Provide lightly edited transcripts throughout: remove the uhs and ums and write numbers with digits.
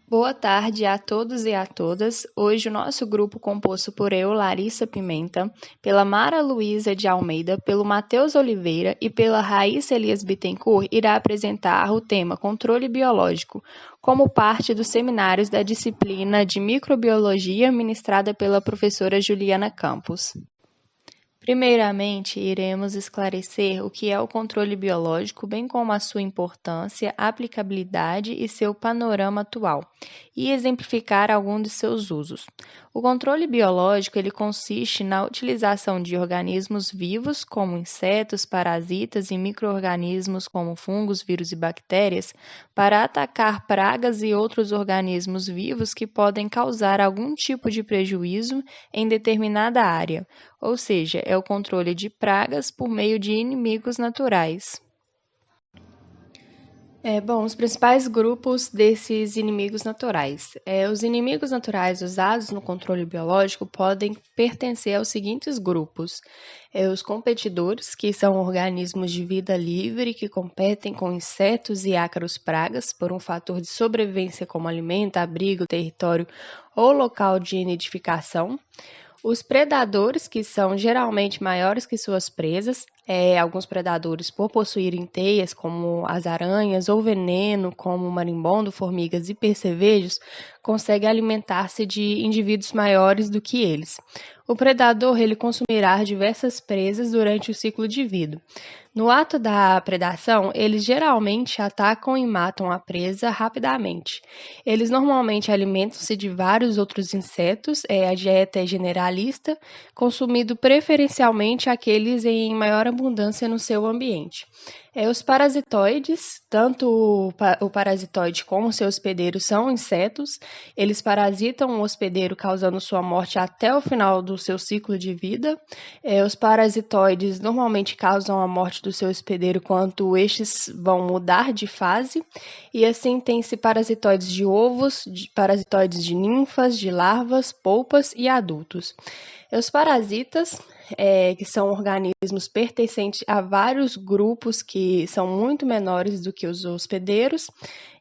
Boa tarde a todos e a todas. Hoje o nosso grupo, composto por eu, Larissa Pimenta, pela Mara Luísa de Almeida, pelo Matheus Oliveira e pela Raíssa Elias Bittencourt, irá apresentar o tema Controle Biológico, como parte dos seminários da disciplina de Microbiologia ministrada pela professora Juliana Campos. Primeiramente, iremos esclarecer o que é o controle biológico, bem como a sua importância, aplicabilidade e seu panorama atual, e exemplificar alguns de seus usos. O controle biológico ele consiste na utilização de organismos vivos, como insetos, parasitas e micro-organismos como fungos, vírus e bactérias, para atacar pragas e outros organismos vivos que podem causar algum tipo de prejuízo em determinada área, ou seja, é o controle de pragas por meio de inimigos naturais. Os principais grupos desses inimigos naturais. Os inimigos naturais usados no controle biológico podem pertencer aos seguintes grupos. Os competidores, que são organismos de vida livre que competem com insetos e ácaros pragas por um fator de sobrevivência como alimento, abrigo, território ou local de nidificação. Os predadores, que são geralmente maiores que suas presas, alguns predadores por possuírem teias, como as aranhas, ou veneno, como marimbondo, formigas e percevejos, conseguem alimentar-se de indivíduos maiores do que eles. O predador ele consumirá diversas presas durante o ciclo de vida. No ato da predação, eles geralmente atacam e matam a presa rapidamente. Eles normalmente alimentam-se de vários outros insetos, a dieta é generalista, consumindo preferencialmente aqueles em maior abundância no seu ambiente. Os parasitoides, tanto o parasitoide como o seu hospedeiro são insetos, eles parasitam o hospedeiro causando sua morte até o final do seu ciclo de vida. Os parasitoides normalmente causam a morte do seu hospedeiro quando estes vão mudar de fase, e assim tem-se parasitoides de ovos, parasitoides de ninfas, de larvas, polpas e adultos. Os parasitas, que são organismos pertencentes a vários grupos que são muito menores do que os hospedeiros,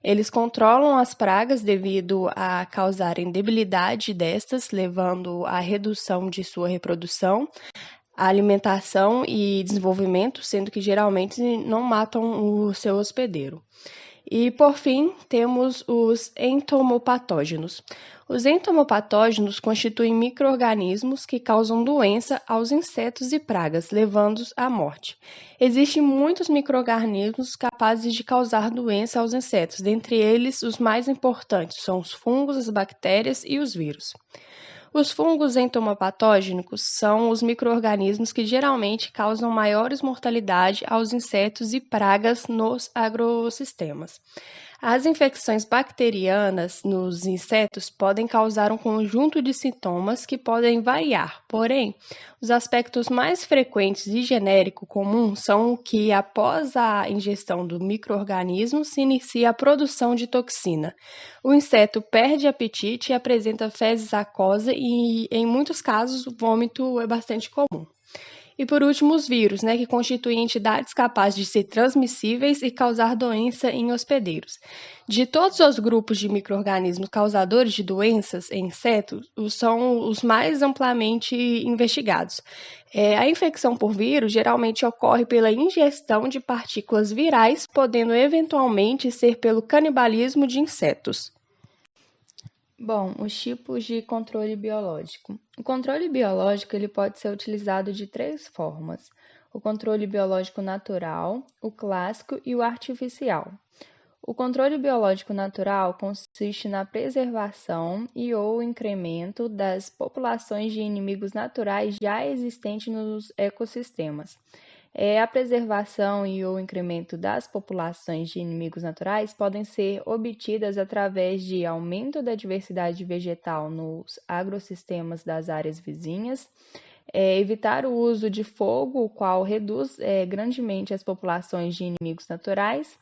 eles controlam as pragas devido a causarem debilidade destas, levando à redução de sua reprodução, a alimentação e desenvolvimento, sendo que geralmente não matam o seu hospedeiro. E, por fim, temos os entomopatógenos. Os entomopatógenos constituem micro-organismos que causam doença aos insetos e pragas, levando-os à morte. Existem muitos micro-organismos capazes de causar doença aos insetos, dentre eles os mais importantes são os fungos, as bactérias e os vírus. Os fungos entomopatógenos são os micro-organismos que geralmente causam maiores mortalidade aos insetos e pragas nos agrossistemas. As infecções bacterianas nos insetos podem causar um conjunto de sintomas que podem variar, porém, os aspectos mais frequentes e genérico comum são que, após a ingestão do micro-organismo, se inicia a produção de toxina. O inseto perde apetite e apresenta fezes aquosas e, em muitos casos, o vômito é bastante comum. E por último, os vírus, que constituem entidades capazes de ser transmissíveis e causar doença em hospedeiros. De todos os grupos de micro-organismos causadores de doenças em insetos, são os mais amplamente investigados. A infecção por vírus geralmente ocorre pela ingestão de partículas virais, podendo eventualmente ser pelo canibalismo de insetos. Os tipos de controle biológico. O controle biológico ele pode ser utilizado de três formas: o controle biológico natural, o clássico e o artificial. O controle biológico natural consiste na preservação e/ou incremento das populações de inimigos naturais já existentes nos ecossistemas. A preservação e o incremento das populações de inimigos naturais podem ser obtidas através de aumento da diversidade vegetal nos agrossistemas das áreas vizinhas, evitar o uso de fogo, o qual reduz grandemente as populações de inimigos naturais,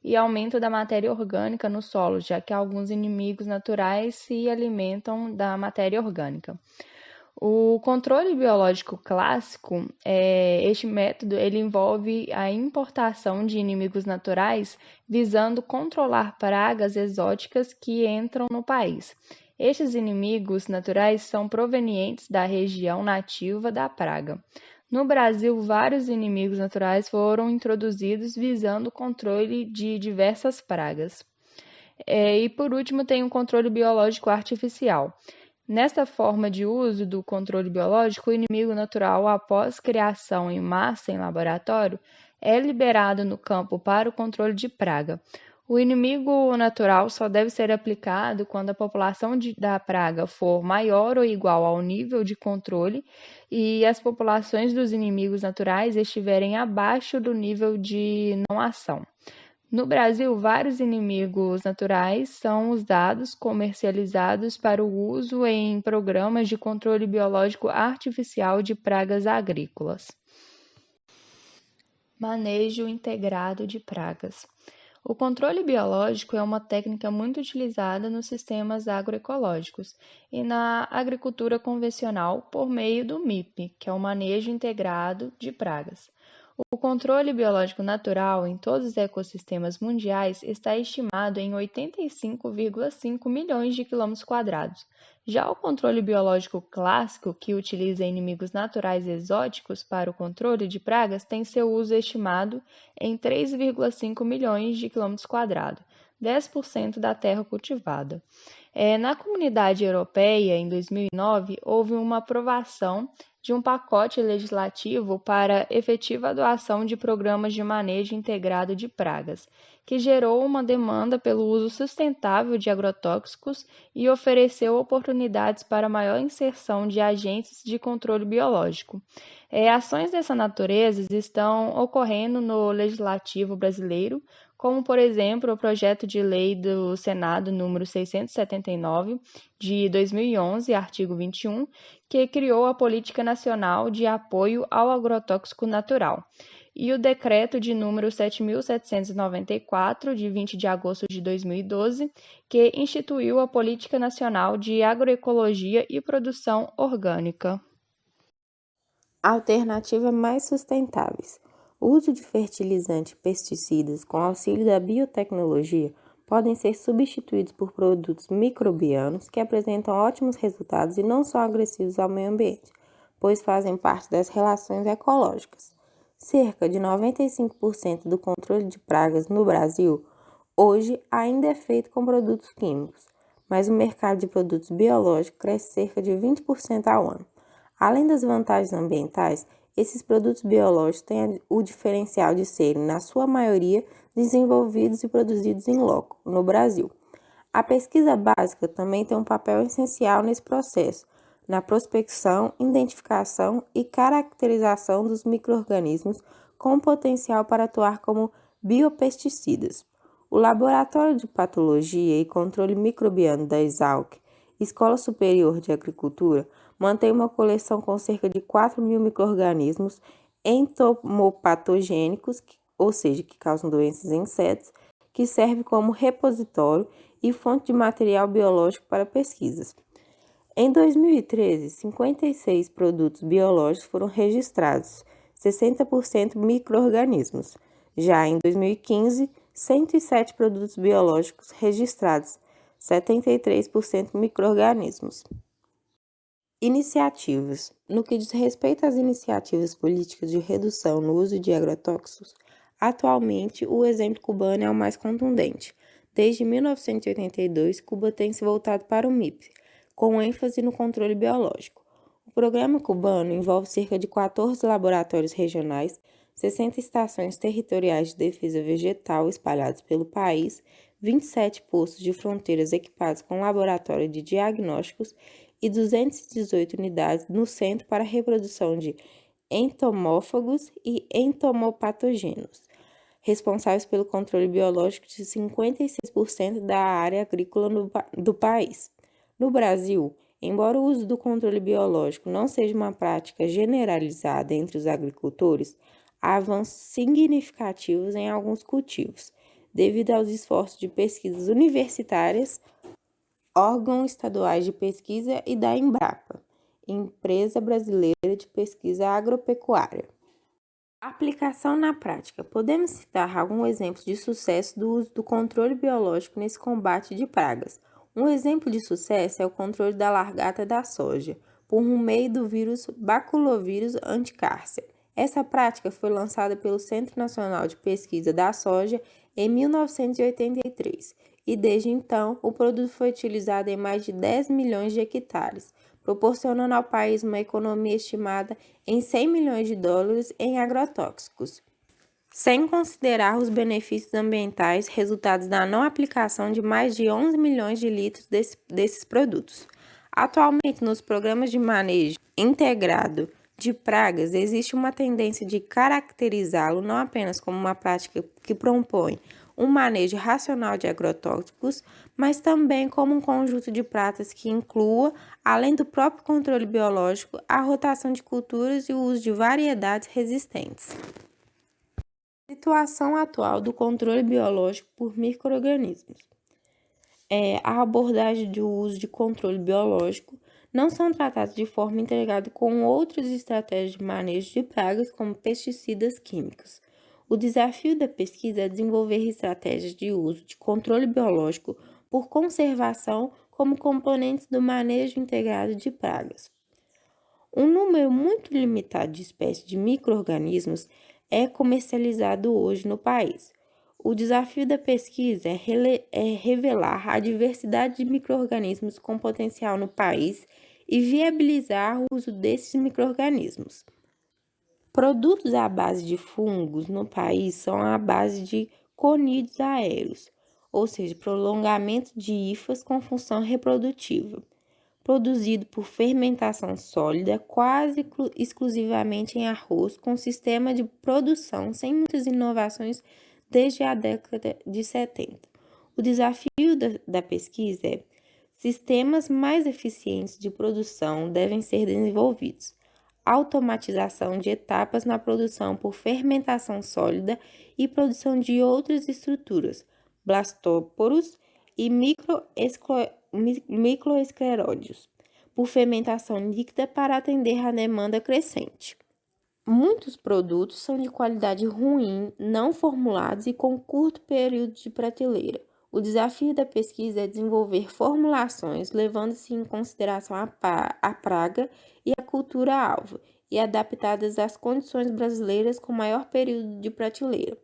e aumento da matéria orgânica no solo, já que alguns inimigos naturais se alimentam da matéria orgânica. O controle biológico clássico, este método ele envolve a importação de inimigos naturais visando controlar pragas exóticas que entram no país. Estes inimigos naturais são provenientes da região nativa da praga. No Brasil, vários inimigos naturais foram introduzidos visando o controle de diversas pragas. E por último, tem o controle biológico artificial. Nesta forma de uso do controle biológico, o inimigo natural, após criação em massa em laboratório, é liberado no campo para o controle de praga. O inimigo natural só deve ser aplicado quando a população da praga for maior ou igual ao nível de controle e as populações dos inimigos naturais estiverem abaixo do nível de não ação. No Brasil, vários inimigos naturais são usados, comercializados para o uso em programas de controle biológico artificial de pragas agrícolas. Manejo integrado de pragas. O controle biológico é uma técnica muito utilizada nos sistemas agroecológicos e na agricultura convencional por meio do MIP, que é o manejo integrado de pragas. O controle biológico natural em todos os ecossistemas mundiais está estimado em 85,5 milhões de quilômetros quadrados. Já o controle biológico clássico, que utiliza inimigos naturais exóticos para o controle de pragas, tem seu uso estimado em 3,5 milhões de quilômetros quadrados, 10% da terra cultivada. Na Comunidade Europeia, em 2009, houve uma aprovação de um pacote legislativo para efetiva adoção de programas de manejo integrado de pragas, que gerou uma demanda pelo uso sustentável de agrotóxicos e ofereceu oportunidades para maior inserção de agentes de controle biológico. Ações dessa natureza estão ocorrendo no legislativo brasileiro, como, por exemplo, o projeto de lei do Senado número 679, de 2011, artigo 21, que criou a Política Nacional de Apoio ao Agrotóxico Natural, e o decreto de número 7.794, de 20 de agosto de 2012, que instituiu a Política Nacional de Agroecologia e Produção Orgânica. Alternativas mais sustentáveis. O uso de fertilizantes e pesticidas com auxílio da biotecnologia podem ser substituídos por produtos microbianos que apresentam ótimos resultados e não são agressivos ao meio ambiente, pois fazem parte das relações ecológicas. Cerca de 95% do controle de pragas no Brasil hoje ainda é feito com produtos químicos, mas o mercado de produtos biológicos cresce cerca de 20% ao ano. Além das vantagens ambientais, esses produtos biológicos têm o diferencial de serem, na sua maioria, desenvolvidos e produzidos em loco, no Brasil. A pesquisa básica também tem um papel essencial nesse processo, na prospecção, identificação e caracterização dos micro-organismos com potencial para atuar como biopesticidas. O Laboratório de Patologia e Controle Microbiano da Exalc, Escola Superior de Agricultura, mantém uma coleção com cerca de 4.000 micro-organismos entomopatogênicos, ou seja, que causam doenças em insetos, que serve como repositório e fonte de material biológico para pesquisas. Em 2013, 56 produtos biológicos foram registrados, 60% micro-organismos. Já em 2015, 107 produtos biológicos registrados, 73% micro-organismos. Iniciativas. No que diz respeito às iniciativas políticas de redução no uso de agrotóxicos, atualmente o exemplo cubano é o mais contundente. Desde 1982, Cuba tem se voltado para o MIP, com ênfase no controle biológico. O programa cubano envolve cerca de 14 laboratórios regionais, 60 estações territoriais de defesa vegetal espalhados pelo país, 27 postos de fronteiras equipados com laboratório de diagnósticos e 218 unidades no Centro para a Reprodução de Entomófagos e Entomopatógenos, responsáveis pelo controle biológico de 56% da área agrícola do país. No Brasil, embora o uso do controle biológico não seja uma prática generalizada entre os agricultores, há avanços significativos em alguns cultivos, devido aos esforços de pesquisas universitárias, órgãos estaduais de pesquisa e da Embrapa. Empresa Brasileira de Pesquisa Agropecuária. Aplicação na prática. Podemos citar alguns exemplos de sucesso do uso do controle biológico nesse combate de pragas. Um exemplo de sucesso é o controle da largata da soja, por meio do vírus baculovírus anticárcia. Essa prática foi lançada pelo Centro Nacional de Pesquisa da Soja em 1983 e, desde então, o produto foi utilizado em mais de 10 milhões de hectares, proporcionando ao país uma economia estimada em 100 milhões de dólares em agrotóxicos, sem considerar os benefícios ambientais resultados da não aplicação de mais de 11 milhões de litros desses produtos. Atualmente, nos programas de manejo integrado de pragas, existe uma tendência de caracterizá-lo não apenas como uma prática que propõe um manejo racional de agrotóxicos, mas também como um conjunto de práticas que inclua, além do próprio controle biológico, a rotação de culturas e o uso de variedades resistentes. Situação atual do controle biológico por micro-organismos. A abordagem do uso de controle biológico não são tratados de forma integrada com outras estratégias de manejo de pragas, como pesticidas químicos. O desafio da pesquisa é desenvolver estratégias de uso de controle biológico por conservação como componentes do manejo integrado de pragas. Um número muito limitado de espécies de micro-organismos é comercializado hoje no país. O desafio da pesquisa é revelar a diversidade de micro-organismos com potencial no país e viabilizar o uso desses micro-organismos. Produtos à base de fungos no país são à base de conídeos aéreos, ou seja, prolongamento de hifas com função reprodutiva, produzido por fermentação sólida, quase exclusivamente em arroz, com sistema de produção sem muitas inovações desde a década de 70. O desafio da pesquisa é: sistemas mais eficientes de produção devem ser desenvolvidos. Automatização de etapas na produção por fermentação sólida e produção de outras estruturas, blastóporos e microescleródios, por fermentação líquida para atender à demanda crescente. Muitos produtos são de qualidade ruim, não formulados e com curto período de prateleira. O desafio da pesquisa é desenvolver formulações levando-se em consideração a praga e a cultura-alvo e adaptadas às condições brasileiras com maior período de prateleira,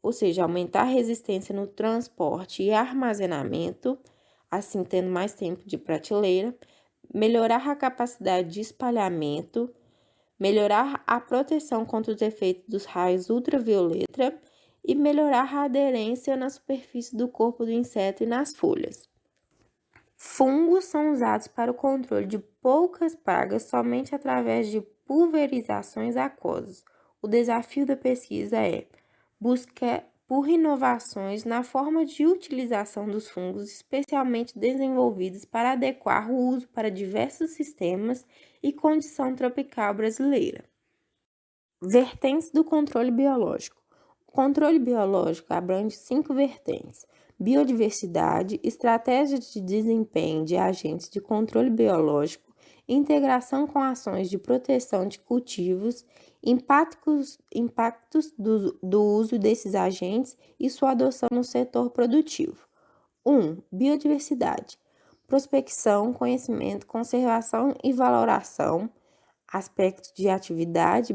ou seja, aumentar a resistência no transporte e armazenamento, assim tendo mais tempo de prateleira, melhorar a capacidade de espalhamento, melhorar a proteção contra os efeitos dos raios ultravioleta e melhorar a aderência na superfície do corpo do inseto e nas folhas. Fungos são usados para o controle de poucas pragas somente através de pulverizações aquosas. O desafio da pesquisa é buscar por inovações na forma de utilização dos fungos, especialmente desenvolvidos para adequar o uso para diversos sistemas e condição tropical brasileira. Vertentes do controle biológico. O controle biológico abrange 5 vertentes: biodiversidade, estratégias de desempenho de agentes de controle biológico, integração com ações de proteção de cultivos, impactos do uso desses agentes e sua adoção no setor produtivo. 1. Biodiversidade. Prospecção, conhecimento, conservação e valoração, aspectos de atividade,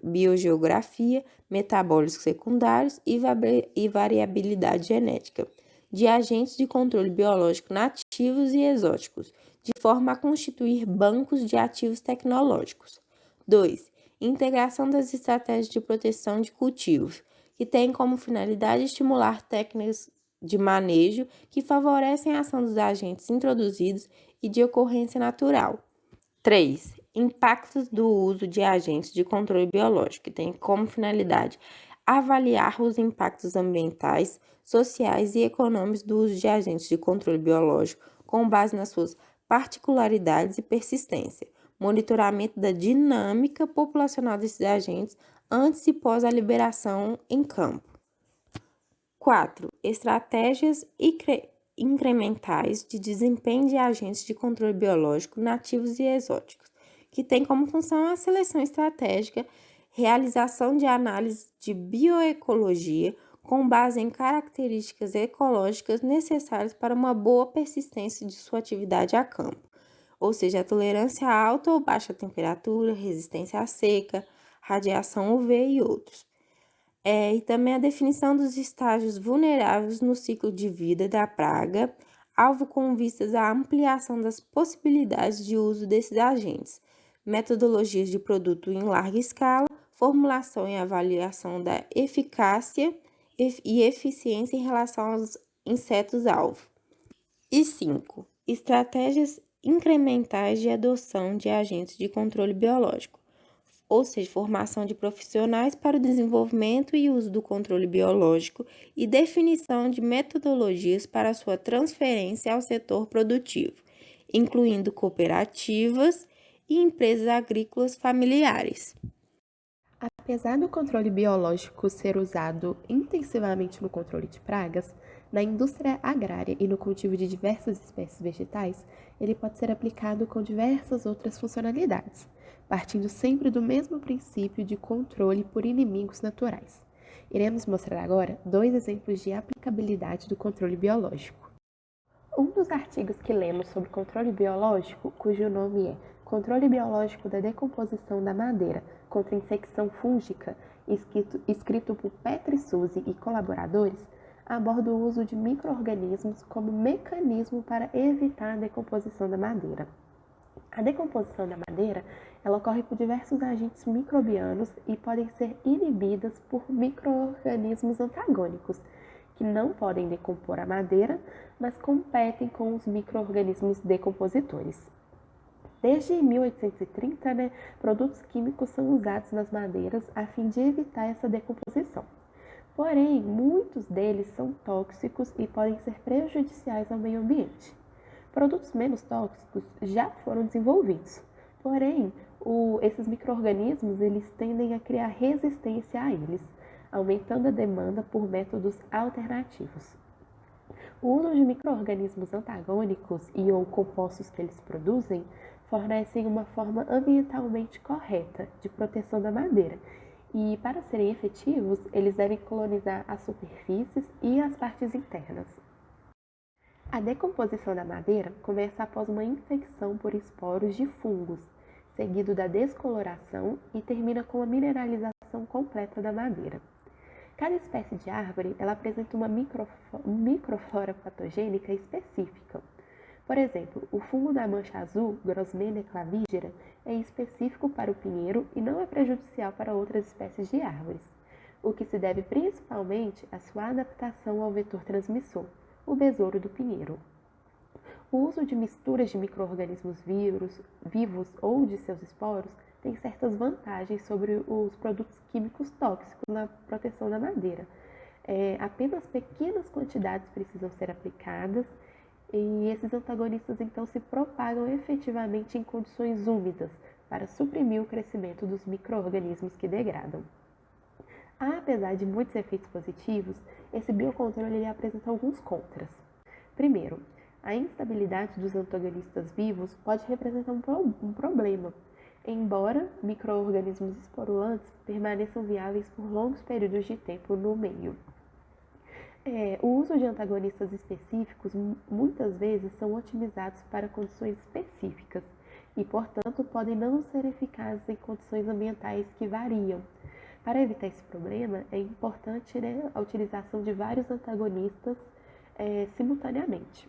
biogeografia, metabólicos secundários e variabilidade genética de agentes de controle biológico nativos e exóticos, de forma a constituir bancos de ativos tecnológicos. 2. Integração das estratégias de proteção de cultivos, que têm como finalidade estimular técnicas de manejo que favorecem a ação dos agentes introduzidos e de ocorrência natural. 3. Impactos do uso de agentes de controle biológico, que tem como finalidade avaliar os impactos ambientais, sociais e econômicos do uso de agentes de controle biológico com base nas suas particularidades e persistência, monitoramento da dinâmica populacional desses agentes antes e pós a liberação em campo. 4. Estratégias incrementais de desempenho de agentes de controle biológico nativos e exóticos, que tem como função a seleção estratégica, realização de análise de bioecologia com base em características ecológicas necessárias para uma boa persistência de sua atividade a campo, ou seja, a tolerância a alta ou baixa temperatura, resistência à seca, radiação UV e outros. E também a definição dos estágios vulneráveis no ciclo de vida da praga, alvo com vistas à ampliação das possibilidades de uso desses agentes, metodologias de produto em larga escala, formulação e avaliação da eficácia e eficiência em relação aos insetos-alvo. E 5. Estratégias incrementais de adoção de agentes de controle biológico, ou seja, formação de profissionais para o desenvolvimento e uso do controle biológico e definição de metodologias para sua transferência ao setor produtivo, incluindo cooperativas e empresas agrícolas familiares. Apesar do controle biológico ser usado intensivamente no controle de pragas, na indústria agrária e no cultivo de diversas espécies vegetais, ele pode ser aplicado com diversas outras funcionalidades, partindo sempre do mesmo princípio de controle por inimigos naturais. Iremos mostrar agora 2 exemplos de aplicabilidade do controle biológico. Um dos artigos que lemos sobre controle biológico, cujo nome é Controle Biológico da Decomposição da Madeira contra Infecção Fúngica, escrito por Petri Suzy e colaboradores, aborda o uso de micro-organismos como mecanismo para evitar a decomposição da madeira. A decomposição da madeira ela ocorre por diversos agentes microbianos e podem ser inibidas por micro-organismos antagônicos, que não podem decompor a madeira, mas competem com os micro-organismos decompositores. Desde 1830, produtos químicos são usados nas madeiras a fim de evitar essa decomposição. Porém, muitos deles são tóxicos e podem ser prejudiciais ao meio ambiente. Produtos menos tóxicos já foram desenvolvidos, porém, esses micro-organismos eles tendem a criar resistência a eles, aumentando a demanda por métodos alternativos. O uso de micro-organismos antagônicos e ou compostos que eles produzem fornecem uma forma ambientalmente correta de proteção da madeira e, para serem efetivos, eles devem colonizar as superfícies e as partes internas. A decomposição da madeira começa após uma infecção por esporos de fungos, seguido da descoloração e termina com a mineralização completa da madeira. Cada espécie de árvore ela apresenta uma microflora patogênica específica. Por exemplo, o fungo da mancha azul, Grosmenia clavigera, é específico para o pinheiro e não é prejudicial para outras espécies de árvores, o que se deve principalmente à sua adaptação ao vetor transmissor, o besouro do pinheiro. O uso de misturas de micro-organismos vivos ou de seus esporos tem certas vantagens sobre os produtos químicos tóxicos na proteção da madeira. Apenas pequenas quantidades precisam ser aplicadas e esses antagonistas então se propagam efetivamente em condições úmidas para suprimir o crescimento dos micro-organismos que degradam. Apesar de muitos efeitos positivos, esse biocontrole ele apresenta alguns contras. Primeiro, a instabilidade dos antagonistas vivos pode representar um problema, embora micro-organismos esporulantes permaneçam viáveis por longos períodos de tempo no meio. O uso de antagonistas específicos muitas vezes são otimizados para condições específicas e, portanto, podem não ser eficazes em condições ambientais que variam. Para evitar esse problema, é importante a utilização de vários antagonistas simultaneamente.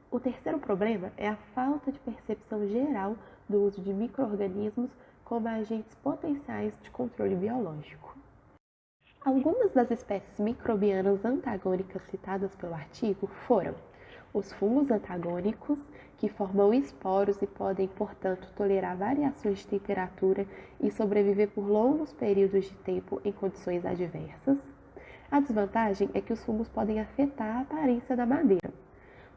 O terceiro problema é a falta de percepção geral do uso de micro-organismos como agentes potenciais de controle biológico. Algumas das espécies microbianas antagônicas citadas pelo artigo foram os fungos antagônicos, que formam esporos e podem, portanto, tolerar variações de temperatura e sobreviver por longos períodos de tempo em condições adversas. A desvantagem é que os fungos podem afetar a aparência da madeira.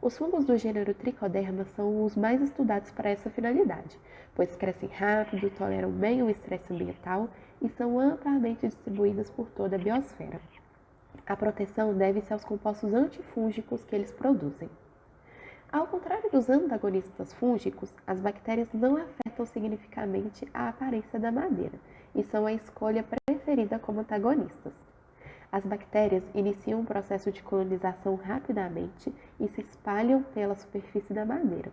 Os fungos do gênero Trichoderma são os mais estudados para essa finalidade, pois crescem rápido, toleram bem o estresse ambiental e são amplamente distribuídos por toda a biosfera. A proteção deve-se aos compostos antifúngicos que eles produzem. Ao contrário dos antagonistas fúngicos, as bactérias não afetam significativamente a aparência da madeira e são a escolha preferida como antagonistas. As bactérias iniciam um processo de colonização rapidamente e se espalham pela superfície da madeira.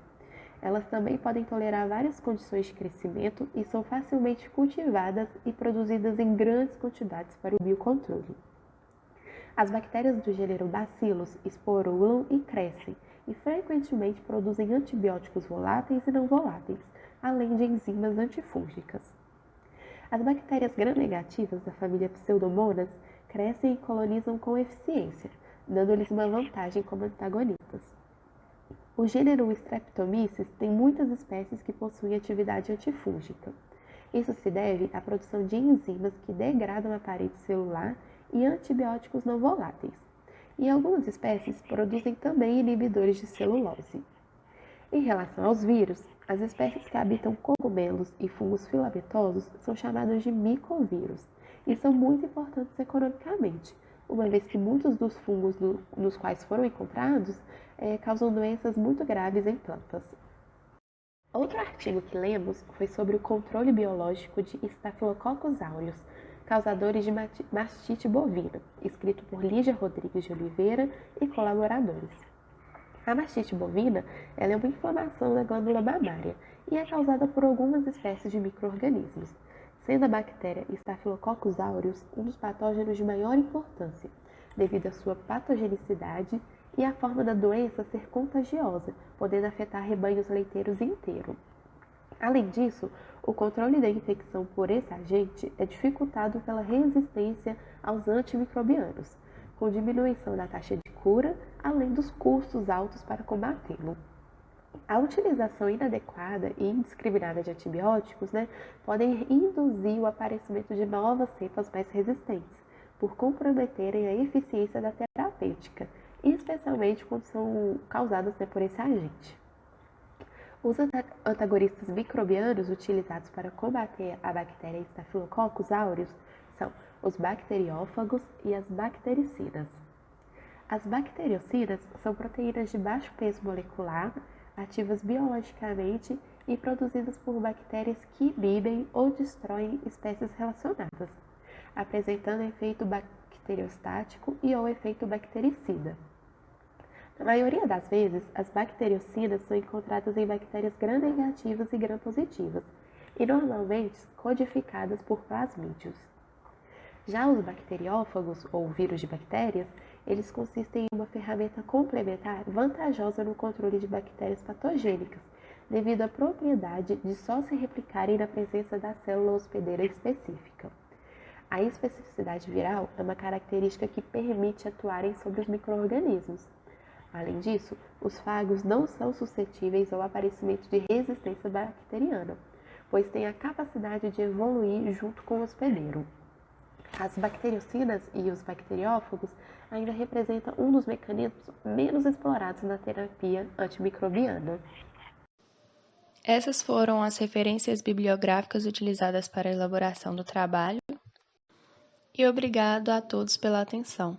Elas também podem tolerar várias condições de crescimento e são facilmente cultivadas e produzidas em grandes quantidades para o biocontrole. As bactérias do gênero Bacillus esporulam e crescem, e frequentemente produzem antibióticos voláteis e não voláteis, além de enzimas antifúngicas. As bactérias gram-negativas da família Pseudomonas crescem e colonizam com eficiência, dando-lhes uma vantagem como antagonistas. O gênero Streptomyces tem muitas espécies que possuem atividade antifúngica. Isso se deve à produção de enzimas que degradam a parede celular e antibióticos não voláteis. E algumas espécies produzem também inibidores de celulose. Em relação aos vírus, as espécies que habitam cogumelos e fungos filamentosos são chamadas de micovírus e são muito importantes economicamente, uma vez que muitos dos fungos nos quais foram encontrados causam doenças muito graves em plantas. Outro artigo que lemos foi sobre o controle biológico de Staphylococcus aureus, causadores de mastite bovina, escrito por Lígia Rodrigues de Oliveira e colaboradores. A mastite bovina é uma inflamação da glândula mamária e é causada por algumas espécies de micro-organismos, sendo a bactéria Staphylococcus aureus um dos patógenos de maior importância, devido à sua patogenicidade e à forma da doença ser contagiosa, podendo afetar rebanhos leiteiros inteiros. Além disso, o controle da infecção por esse agente é dificultado pela resistência aos antimicrobianos, com diminuição da taxa de cura, além dos custos altos para combatê-lo. A utilização inadequada e indiscriminada de antibióticos podem induzir o aparecimento de novas cepas mais resistentes, por comprometerem a eficiência da terapêutica, especialmente quando são causadas por esse agente. Os antagonistas microbianos utilizados para combater a bactéria Staphylococcus aureus são os bacteriófagos e as bactericidas. As bacteriocidas são proteínas de baixo peso molecular, ativas biologicamente e produzidas por bactérias que inibem ou destroem espécies relacionadas, apresentando efeito bacteriostático e ou efeito bactericida. Na maioria das vezes, as bacteriocidas são encontradas em bactérias gram-negativas e gram-positivas, e normalmente codificadas por plasmídios. Já os bacteriófagos, ou vírus de bactérias, eles consistem em uma ferramenta complementar vantajosa no controle de bactérias patogênicas, devido à propriedade de só se replicarem na presença da célula hospedeira específica. A especificidade viral é uma característica que permite atuarem sobre os micro-organismos. Além disso, os fagos não são suscetíveis ao aparecimento de resistência bacteriana, pois têm a capacidade de evoluir junto com o hospedeiro. As bacteriocinas e os bacteriófagos ainda representam um dos mecanismos menos explorados na terapia antimicrobiana. Essas foram as referências bibliográficas utilizadas para a elaboração do trabalho, e obrigado a todos pela atenção.